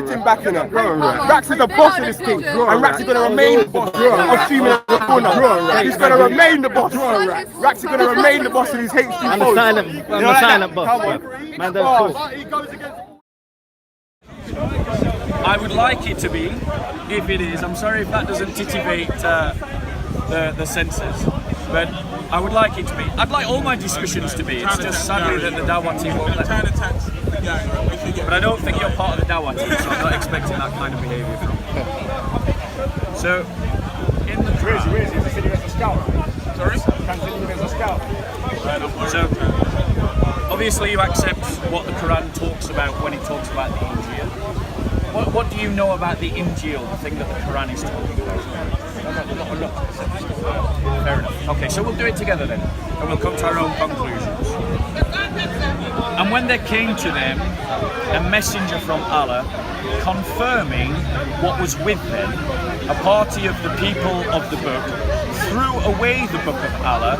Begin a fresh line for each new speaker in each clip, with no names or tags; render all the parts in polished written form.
him back in it. Rax is the boss of this thing, and Rax is going to remain the boss. I'm fuming at the corner. He's going to remain the boss. Rax is going to remain the boss of his HD.
I'm the silent boss. Man, don't talk.
I would like it to be, if it is. I'm sorry if that doesn't titivate the senses, but I would like it to be. I'd like all my discussions to be. It's just sadly that the Dawah team won't let me. But I don't think you're part of the Dawah team, so I'm not expecting that kind of behaviour from you. So, in the Quran... Where is he? He said he was a scout. Sorry? He was a scout. So, obviously you accept what the Quran talks about when it talks about the Injil. What do you know about the Injil, the thing that the Quran is talking about? Fair enough. Okay, so we'll do it together then, and we'll come to our own conclusions. And when there came to them a messenger from Allah, confirming what was with them, a party of the people of the book threw away the book of Allah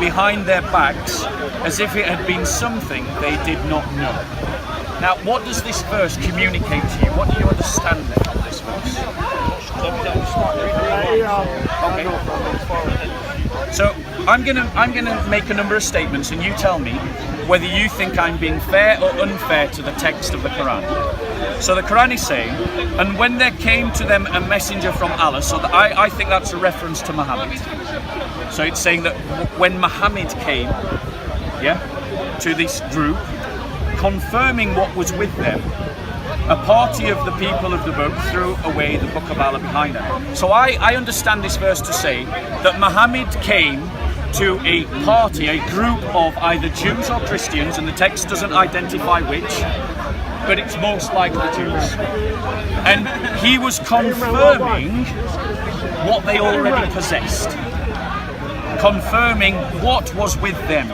behind their backs as if it had been something they did not know. Now, what does this verse communicate to you? What do you understand from this verse? Okay. So I'm gonna make a number of statements, and you tell me whether you think I'm being fair or unfair to the text of the Quran. So the Quran is saying, and when there came to them a messenger from Allah, so that I think that's a reference to Muhammad. So it's saying that when Muhammad came, to this group, confirming what was with them, a party of the people of the book threw away the book of Allah behind them. So I understand this verse to say that Muhammad came to a party, a group of either Jews or Christians, and the text doesn't identify which, but it's most likely Jews. And he was confirming what they already possessed, confirming what was with them.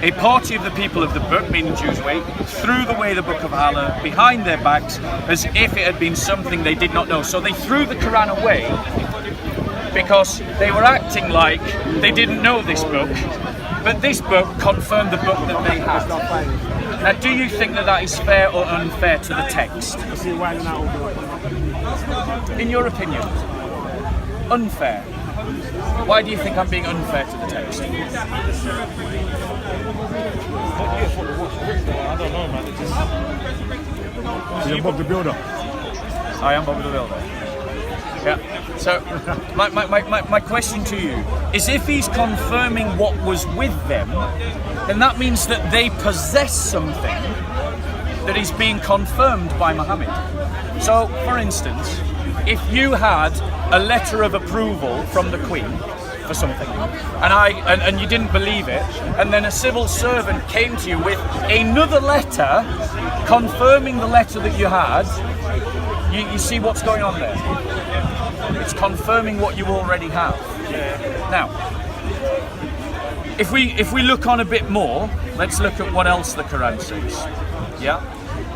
A party of the people of the book, meaning Jews, threw away the book of Allah behind their backs as if it had been something they did not know. So they threw the Quran away because they were acting like they didn't know this book, but this book confirmed the book that they had. Now, do you think that that is fair or unfair to the text? In your opinion, unfair. Why do you think I'm being unfair to the text?
I don't know, man. You're Bob the Builder.
I am Bob the Builder. Yeah. So, my question to you is, if he's confirming what was with them, then that means that they possess something that is being confirmed by Muhammad. So, for instance, if you had a letter of approval from the Queen for something, and you didn't believe it, and then a civil servant came to you with another letter confirming the letter that you had, you see what's going on there? It's confirming what you already have. Now, if we look on a bit more, let's look at what else the Quran says.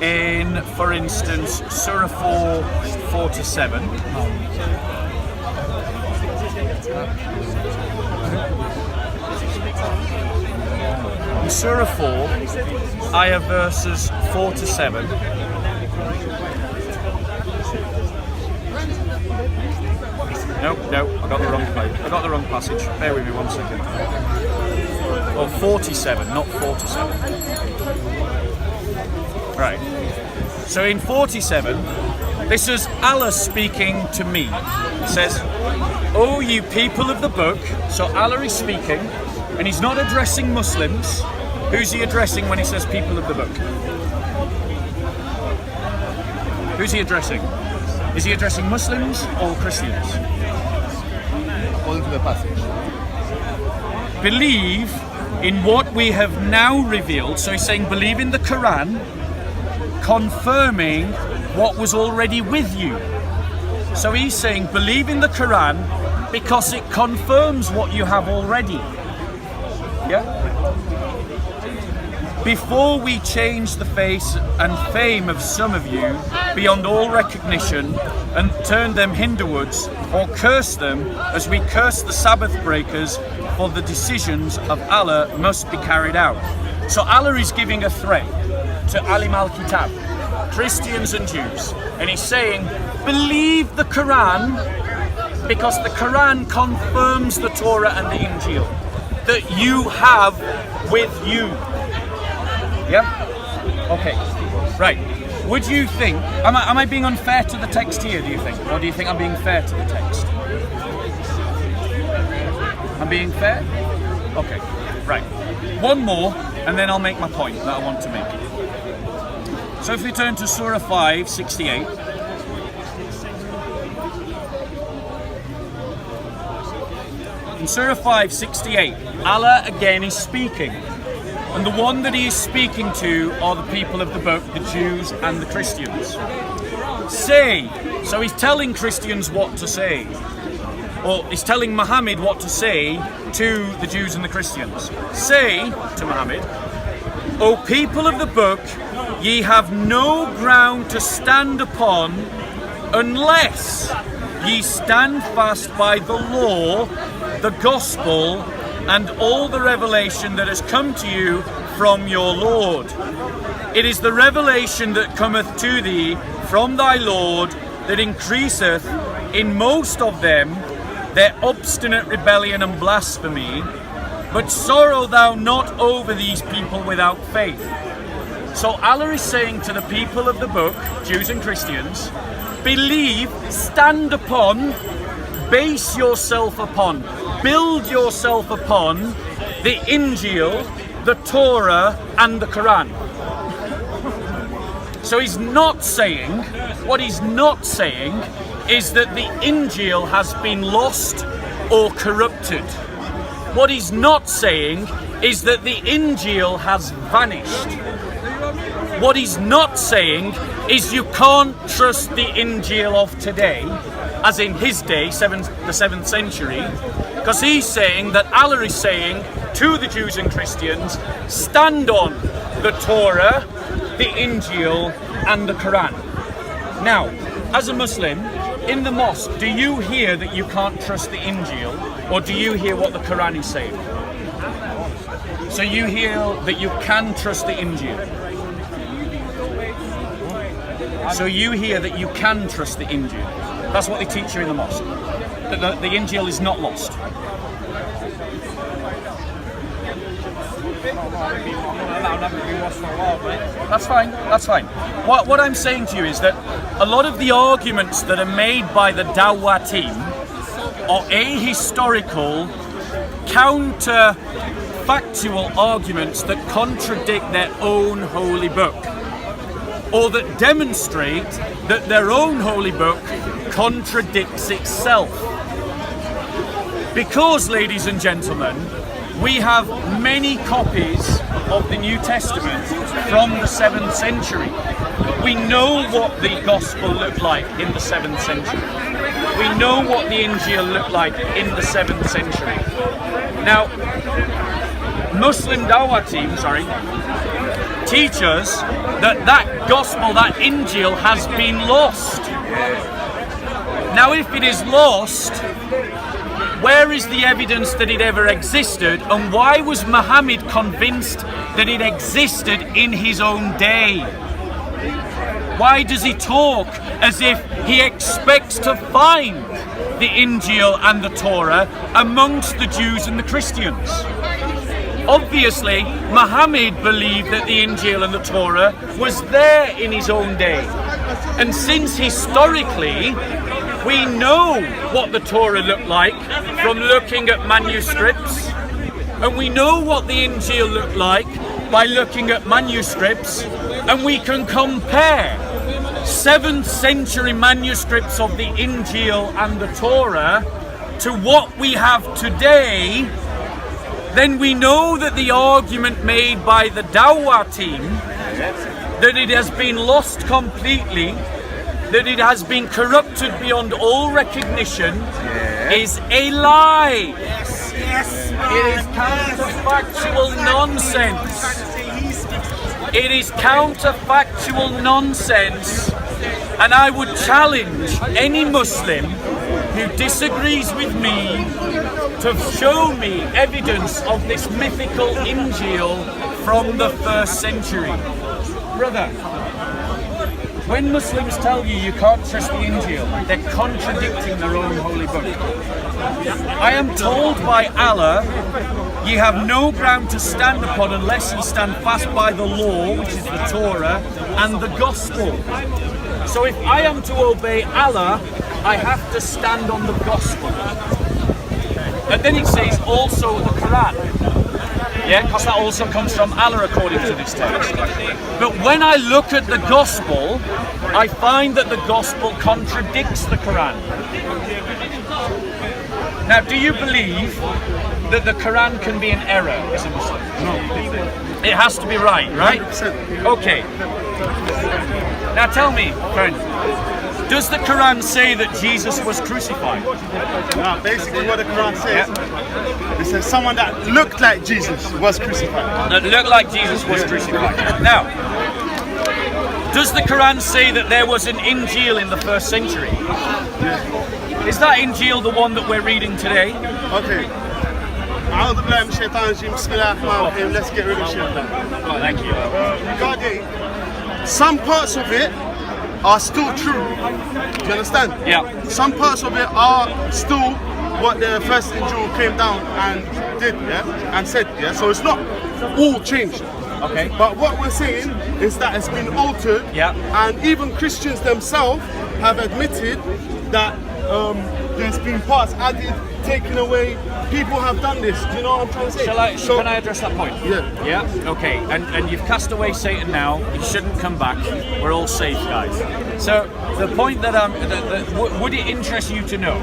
In, for instance, Surah 4:4-7. In Surah 4, ayah verses 4-7. No, I got the wrong place. I got the wrong passage. Bear with me 1 second. Well, 47, not 4-7. Right. So in 47, this is Allah speaking to me. It says, "O you people of the book," so Allah is speaking, and he's not addressing Muslims. Who's he addressing when he says people of the book? Who's he addressing? Is he addressing Muslims or Christians?
According to the passage.
Believe in what we have now revealed. So he's saying believe in the Quran, confirming what was already with you. So he's saying believe in the Quran because it confirms what you have already. Before we change the face and fame of some of you beyond all recognition and turn them Hinduwards or curse them as we curse the Sabbath breakers, for the decisions of Allah must be carried out. So Allah is giving a threat to Alim al-Kitab. Christians and Jews. And he's saying, believe the Quran, because the Quran confirms the Torah and the Injil that you have with you. Yeah? Okay. Right. Would you think, am I being unfair to the text here, do you think? Or do you think I'm being fair to the text? I'm being fair? Okay. Right. One more, and then I'll make my point that I want to make. So if we turn to Surah 5, 68. In Surah 5, 68, Allah again is speaking. And the one that he is speaking to are the people of the book, the Jews and the Christians. Say, so he's telling Christians what to say. Or he's telling Muhammad what to say to the Jews and the Christians. Say to Muhammad, O people of the book, ye have no ground to stand upon unless ye stand fast by the law, the gospel, and all the revelation that has come to you from your Lord. It is the revelation that cometh to thee from thy Lord that increaseth in most of them their obstinate rebellion and blasphemy, but sorrow thou not over these people without faith. So Allah is saying to the people of the book, Jews and Christians, believe, stand upon, base yourself upon, build yourself upon the Injil, the Torah, and the Quran. So he's not saying, what he's not saying is that the Injil has been lost or corrupted. What he's not saying is that the Injil has vanished. What he's not saying is you can't trust the Injil of today, as in his day, the 7th century, because he's saying that Allah is saying to the Jews and Christians, stand on the Torah, the Injil, and the Quran. Now, as a Muslim, in the mosque, do you hear that you can't trust the Injil, or do you hear what the Quran is saying? So you hear that you can trust the Injil. So you hear that you can trust the Injil. That's what they teach you in the mosque. That the Injil is not lost. That's fine, that's fine. What I'm saying to you is that a lot of the arguments that are made by the Dawah team are ahistorical, counterfactual arguments that contradict their own holy book, or that demonstrate that their own holy book contradicts itself. Because, ladies and gentlemen, we have many copies of the New Testament from the 7th century. We know what the Gospel looked like in the 7th century. We know what the Injil looked like in the 7th century. Now, Muslim Dawah team, teach us that Gospel, that Injil has been lost. Now, if it is lost, where is the evidence that it ever existed, and why was Muhammad convinced that it existed in his own day? Why does he talk as if he expects to find the Injil and the Torah amongst the Jews and the Christians? Obviously, Muhammad believed that the Injil and the Torah was there in his own day. And since historically, we know what the Torah looked like from looking at manuscripts, and we know what the Injil looked like by looking at manuscripts, and we can compare 7th century manuscripts of the Injil and the Torah to what we have today, then we know that the argument made by the Dawah team that it has been lost completely, that it has been corrupted beyond all recognition, is a lie. It is counterfactual nonsense. It is counterfactual nonsense, and I would challenge any Muslim who disagrees with me to show me evidence of this mythical Injil from the 1st century. Brother, when Muslims tell you can't trust the Injil, they're contradicting their own holy book. I am told by Allah, ye have no ground to stand upon unless ye stand fast by the law, which is the Torah, and the gospel. So if I am to obey Allah, I have to stand on the gospel. And then it says also the Quran. Yeah, because that also comes from Allah according to this text. But when I look at the gospel, I find that the gospel contradicts the Quran. Now, do you believe that the Quran can be an error as a Muslim?
No.
It has to be right?
100%.
Okay. Now tell me, friend, does the Quran say that Jesus was crucified?
No, basically what the Quran says, it says someone that looked like Jesus was crucified.
That looked like Jesus was crucified. Now, does the Quran say that there was an Injil in the 1st century? Is that Injil the one that we're reading today?
Okay. Let's get rid of shaitan.
Oh, thank you.
Regarding some parts of it are still true. Do you understand?
Yeah.
Some parts of it are still what the first Injil came down and did, yeah, and said, yeah. So it's not all changed.
Okay.
But what we're saying is that it's been altered.
Yeah.
And even Christians themselves have admitted that there's been parts added, taken away. People have done this. Do you know what I'm trying to say?
Can I address that point?
Yeah.
Yeah? Okay. And you've cast away Satan now. He shouldn't come back. We're all safe, guys. So the point that would it interest you to know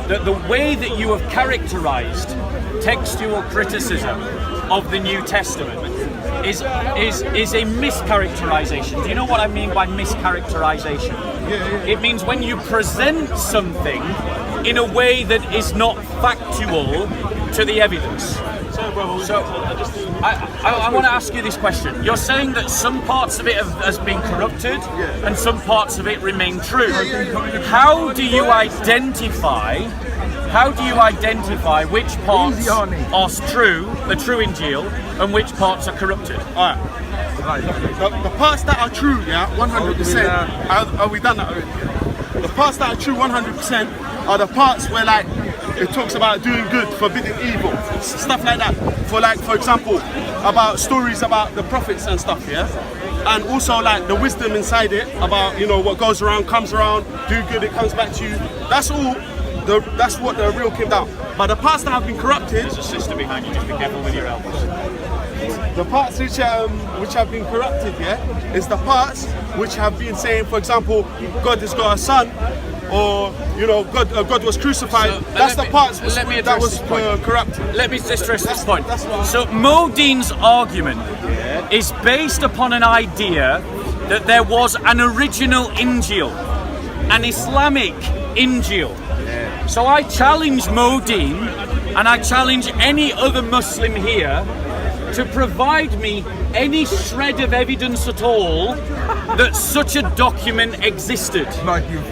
that the way that you have characterized textual criticism of the New Testament is a mischaracterization. Do you know what I mean by mischaracterization?
Yeah.
It means when you present something in a way that is not factual to the evidence. So I want to ask you this question. You're saying that some parts of it has been corrupted and some parts of it remain true. How do you identify which parts are true, the true Injil, and which parts are corrupted?
Alright. The parts that are true, yeah, 100%. Are we done that already? The parts that are true 100% are the parts where, like, it talks about doing good, forbidding evil, stuff like that. For example, about stories about the prophets and stuff, yeah. And also like the wisdom inside it about, you know, what goes around comes around. Do good, it comes back to you. That's all. That's what the real came down. But the parts that have been corrupted.
There's a sister behind you. Just be careful with your elbows.
The parts which have been corrupted, yeah, is the parts which have been saying, for example, God has got a son, or you know, God was crucified.
So,
that's the parts that was corrupted.
Let me stress this point. So Deen's argument is based upon an idea that there was an original Injil, an Islamic Injil. So I challenge Deen, and I challenge any other Muslim here to provide me any shred of evidence at all that such a document existed.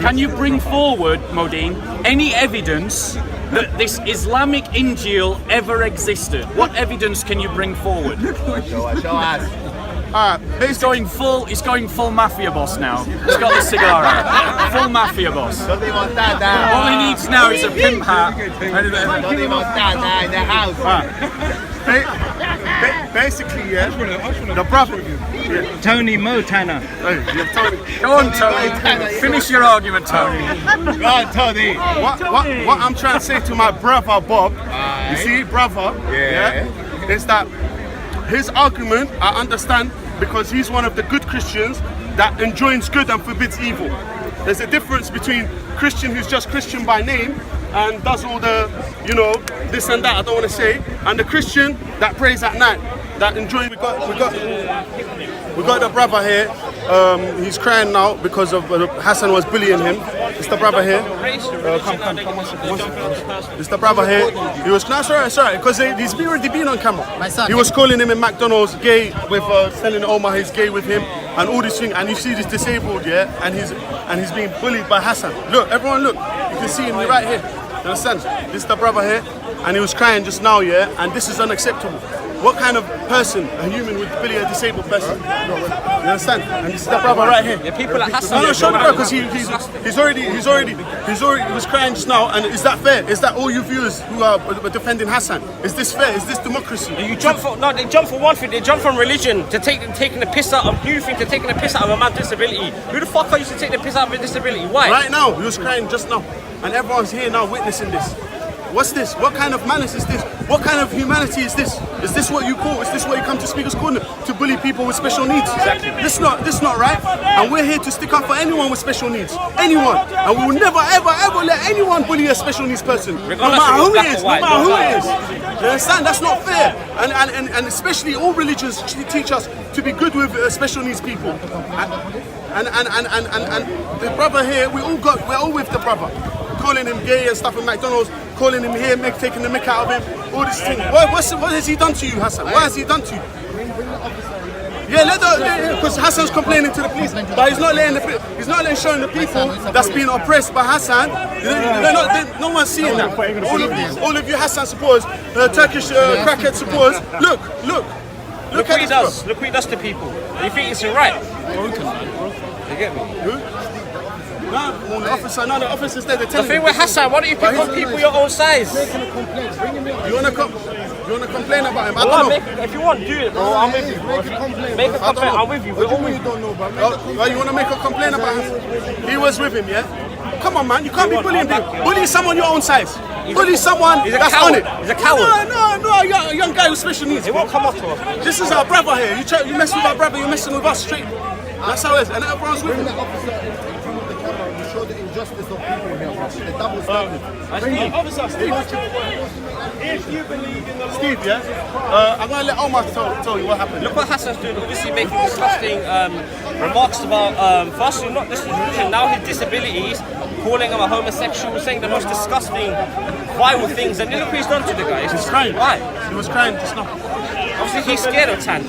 Can you bring forward, Deen, any evidence that this Islamic Injil ever existed? What evidence can you bring forward?
Show us.
He's going full mafia boss now. He's got the cigar out. Full mafia boss. All he needs now is a pimp hat.
Basically, yeah, the brother.
Tony Montana.
Go on, Tony. Finish your argument, Tony.
Go on, Tony. What I'm trying to say to my brother Bob, you see, brother, yeah, is that his argument, I understand, because he's one of the good Christians that enjoins good and forbids evil. There's a difference between Christian who's just Christian by name and does all the, you know, this and that, I don't want to say, and the Christian that prays at night, that enjoys. We got the brother here. He's crying now because of Hasan was bullying him. It's the brother here. Come, one second. It's the brother here. He was, no, sorry, because he's already been on camera. He was calling him in McDonald's gay with telling Omar he's gay with him and all these things. And you see this disabled, yeah, and he's being bullied by Hasan. Look, everyone, look. You can see him right here. You understand? This is the brother here, and he was crying just now, yeah, and this is unacceptable. what kind of person, a human, would bully a disabled person? You understand? And this is the brother right here.
Yeah, people like Hasan.
No, show the brother, because he's already he was crying just now. And is that fair? Is that all you viewers who are defending Hasan? Is this fair? Is this democracy?
They jump for one thing. They jump from religion to taking the piss out of you think they're taking the piss out of a man with disability. Who the fuck are you to take the piss out of a disability? Why?
Right now, he was crying just now, and everyone's here now witnessing this. What's this? What kind of manners is this? What kind of humanity is this? Is this what you call? Is this what you come to Speaker's Corner to bully people with special needs?
Exactly.
This not right. And we're here to stick up for anyone with special needs. Anyone. And we will never ever let anyone bully a special needs person. No matter who it is. No matter who it is. You understand? That's not fair. And especially all religions teach us to be good with special needs people. And the brother here, we're all with the brother. Calling him gay and stuff at McDonald's, calling him here, taking the mick out of him, all this thing. What has he done to you, Hasan? What has he done to you? Yeah, because Hasan's complaining to the police, but he's not letting showing the people that's being oppressed by Hasan. No one's seeing that. All of you Hasan supporters, Turkish crackhead supporters, look
what he does. Look what he does to people. You think it's right? You get me?
Who? No, the officer's there.
The thing with Hasan, why don't you pick on people your own size?
You wanna complain about him? I don't know.
If you want, do it, bro. I'm with you, bro. Make a complaint. I'm with you. We're all with you.
Don't know, bro. You wanna make a complaint about him? He was with him, yeah? Come on, man. You can't be bullying people. Bully someone your own size. Bully someone that's on it.
He's a coward.
No, a young guy with special needs.
He won't come up to us.
This is our brother here. You mess with our brother, you're messing with us straight. That's how it is. And everyone's with him. Show the injustice of people here, the double standard. If you believe in the Lord. Steve, yeah? I'm going to let Omar tell you what happened.
Look what Hasan's doing, obviously making disgusting remarks about, firstly, not just his religion, now his disabilities, calling him a homosexual, saying the most disgusting, vile things, and look what he's done to the guy.
He's crying.
Why?
He was crying just now.
Obviously, he's scared of Hasan.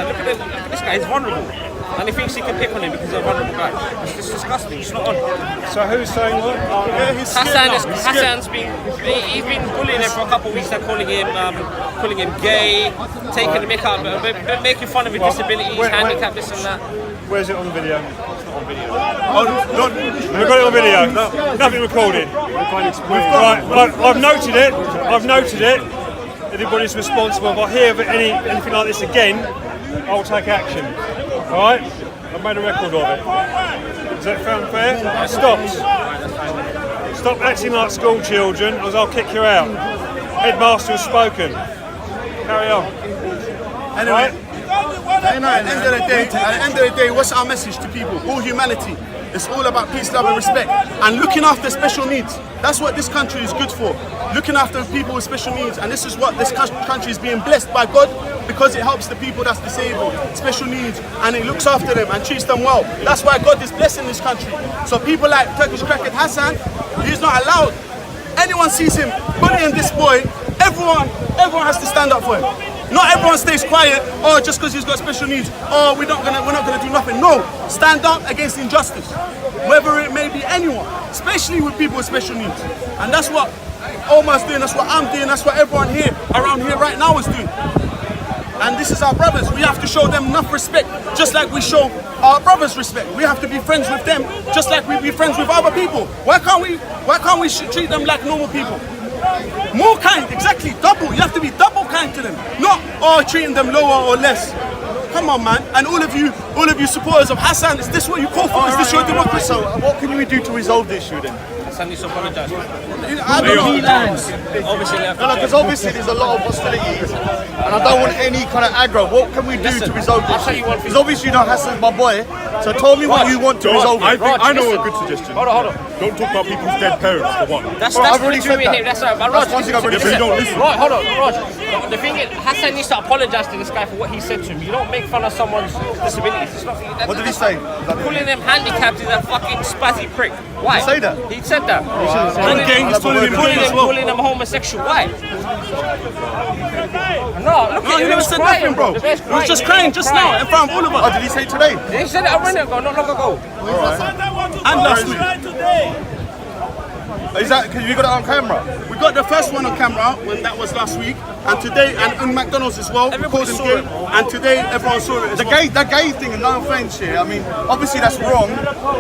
Look at this guy, he's vulnerable. And he thinks he can pick on him because he's a vulnerable guy. It's just disgusting. It's not on.
So who's saying what?
Yeah, he's scared.
Hasan's he's been bullying him for a couple of weeks. They're calling him gay, taking the mick out, making fun of his disabilities, handicap, this and that.
Where's it on video? It's not on video.
We've
got it on video. No, nothing recorded. Right, I've noted it. Everybody's responsible. If I hear of anything like this again, I'll take action. Alright? I've made a record of it. Does that sound fair? Stop acting like school children, or I'll kick you out. Headmaster has spoken. Carry on.
Anyway, at the end of the day, what's our message to people? All humanity. It's all about peace, love and respect. And looking after special needs. That's what this country is good for. Looking after people with special needs. And this is what this country is being blessed by God, because it helps the people that's disabled, special needs, and it looks after them and treats them well. That's why God is blessing this country. So people like Turkish crackhead Hasan, he's not allowed. Anyone sees him bullying this boy, everyone has to stand up for him. Not everyone stays quiet, or just because he's got special needs, or we're not gonna do nothing. No, stand up against injustice, whether it may be anyone, especially with people with special needs. And that's what Omar's doing, that's what I'm doing, that's what everyone here around here right now is doing. And this is our brothers. We have to show them enough respect, just like we show our brothers respect. We have to be friends with them, just like we be friends with other people. Why can't we treat them like normal people? More kind, exactly, double. You have to be double kind to them, not treating them lower or less. Come on, man. And all of you supporters of Hasan, is this what you call for? Is this your democracy?
So what can we do to resolve this issue then?
Hasan needs to apologise.
I don't know.
Obviously,
because obviously there's a lot of hostilities, and I don't want any kind of aggro. What can we do to resolve this?
I'll tell you one thing.
Because obviously, Hasan's my boy. So tell me what you want to resolve it.
I know a good suggestion.
Hold on.
Don't talk about people's dead parents, for one.
That's
I've already said that.
That's right. But Raj,
one thing I've already
said. Don't listen.
Raj, hold on, Raj. The thing is, Hasan needs to apologise to this guy for what he said to him. You don't make fun of someone's disabilities. It's not,
What did he say?
Calling him handicapped is a fucking spazzy prick. Why?
Did he say that?
He said that. Calling him homosexual. Why? No, look at
He never said nothing, bro. He was just crying just now in front of all of us.
Oh, did he say it today?
He said it a minute ago, not long ago.
And last week.
Is that because you got it on camera?
We got the first one on camera when that was last week, and today, and on McDonald's as well.
Everybody
recording
saw it,
game, and today everyone saw it as well.
That gay thing, and no offence here. I mean, obviously that's wrong,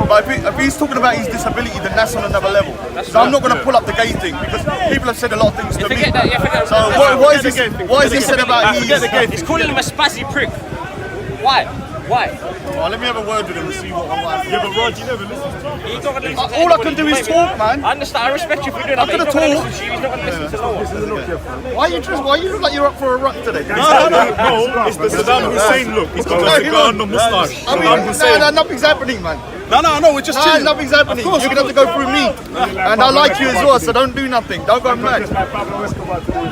but if he's talking about his disability, then that's on another level. So I'm not going to pull up the gay thing because people have said a lot of things to me.
Forget that, yeah, forget
So
that.
what is this? What is this said about his?
He's calling him a spazzy prick. Why?
Oh, let me have a word with him and see what I'm. Yeah, but Rod, you never listen to me.
He's not gonna listen to
All I
anybody.
can do is talk, man.
I understand, I respect you for doing that,
I'm
but he's
gonna
not gonna
talk.
listen to you, he's not gonna listen to no one.
Why you look like you're up for a rut today?
No, it's the Saddam Hussein look. He's got a cigar and a moustache.
I mean, no, nothing's happening, man.
No, we're just chilling.
Nothing's happening. You're gonna have to go through me, and I like you as well. So don't do nothing. Don't go mad.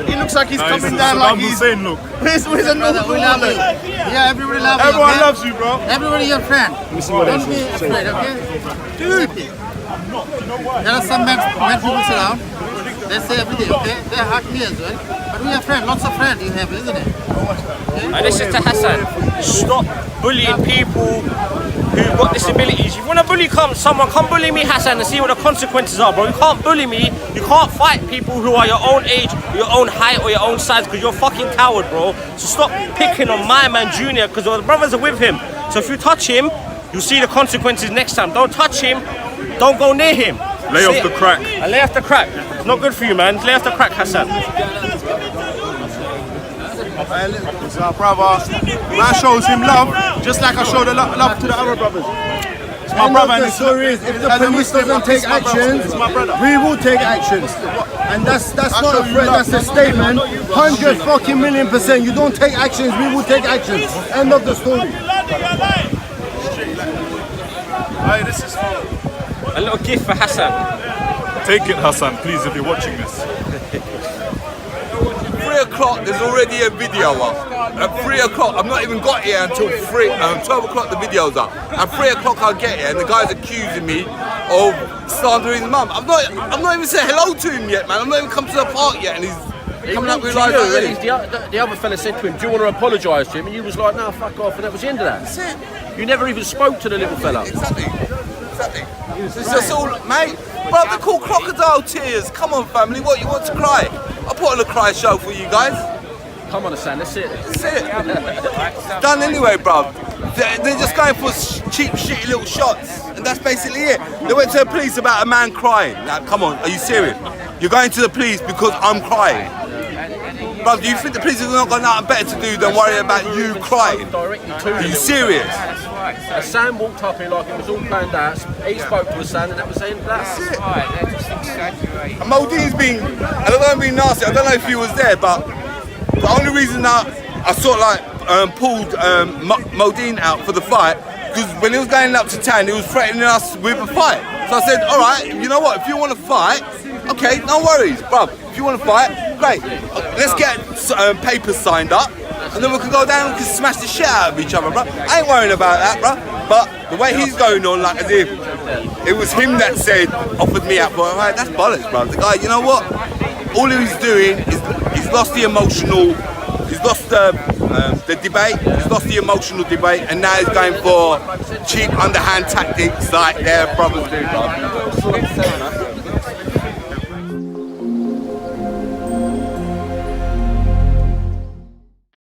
He looks like he's coming down like he's.
Hussein look.
Where's a normal woman?
Yeah, everybody loves you.
Everyone
okay?
loves you, bro.
Everybody your friend. Don't be afraid, okay? Dude. There are some men people sit down. They say every day, okay? They hurt me as well. But we are friends. Lots of friends you have, isn't it? Okay?
And listen to Hasan, stop bullying people who've got disabilities. If you want to bully someone, come bully me, Hasan, and see what the consequences are, bro. You can't bully me, you can't fight people who are your own age, your own height, or your own size, because you're a fucking coward, bro. So stop picking on my man Junior, because the brothers are with him. So if you touch him, you'll see the consequences next time. Don't touch him, don't go near him.
Lay off the crack.
And lay off the crack. It's not good for you, man. Lay off the crack, Hasan.
It's our brother. Man shows him love, just like I showed love to the other brothers. It's my brother.
The story is, if the police doesn't take actions, we will take actions. And that's not a threat, that's a statement. 100 fucking million%. You don't take actions, we will take actions. End of the story.
Hey, this is
A little gift for Hasan.
Take it, Hasan, please, if you're watching this.
3 o'clock, there's already a video up. At 3 o'clock, I've not even got here until 12 o'clock the video's up. At 3 o'clock I get here and the guy's accusing me of slandering his mum. I've not even said hello to him yet, man. I've not even come to the park yet and he's coming up with lies like this.
The other fella said to him, do you want to apologise to him? And you was like, no, fuck off, and that was the end of that.
That's it.
You never even spoke to the little fella.
Exactly. It's just all, mate. Bro, they're called crocodile tears. Come on, family. What, you want to cry? I'll put on a cry show for you guys.
Come on, Hasan, that's it.
That's it. It's done anyway, bro. They're just going for cheap, shitty little shots. And that's basically it. They went to the police about a man crying. Now, come on, are you serious? You're going to the police because I'm crying. Bro, do you think the police have not got nothing better to do than worry about you crying? Are you serious?
Hasan walked up here like it was all planned out. He spoke to Hasan and that was the end of that.
That's it. And Modeen's been, I don't want to be nasty, I don't know if he was there, but the only reason that I sort of like pulled Modeen out for the fight, because when he was going up to town, he was threatening us with a fight. So I said, all right, you know what, if you want to fight, okay, no worries, bruv. If you want to fight, great. Let's get papers signed up, and then we can go down and we can smash the shit out of each other, bruv. I ain't worrying about that, bruv. But the way he's going on, like as if it was him that said, offered me out for it, right, that's bollocks, bruv. The guy, you know what? All he's doing is he's lost the emotional, he's lost the debate, he's lost the emotional debate, and now he's going for cheap underhand tactics like their brothers do, bruv.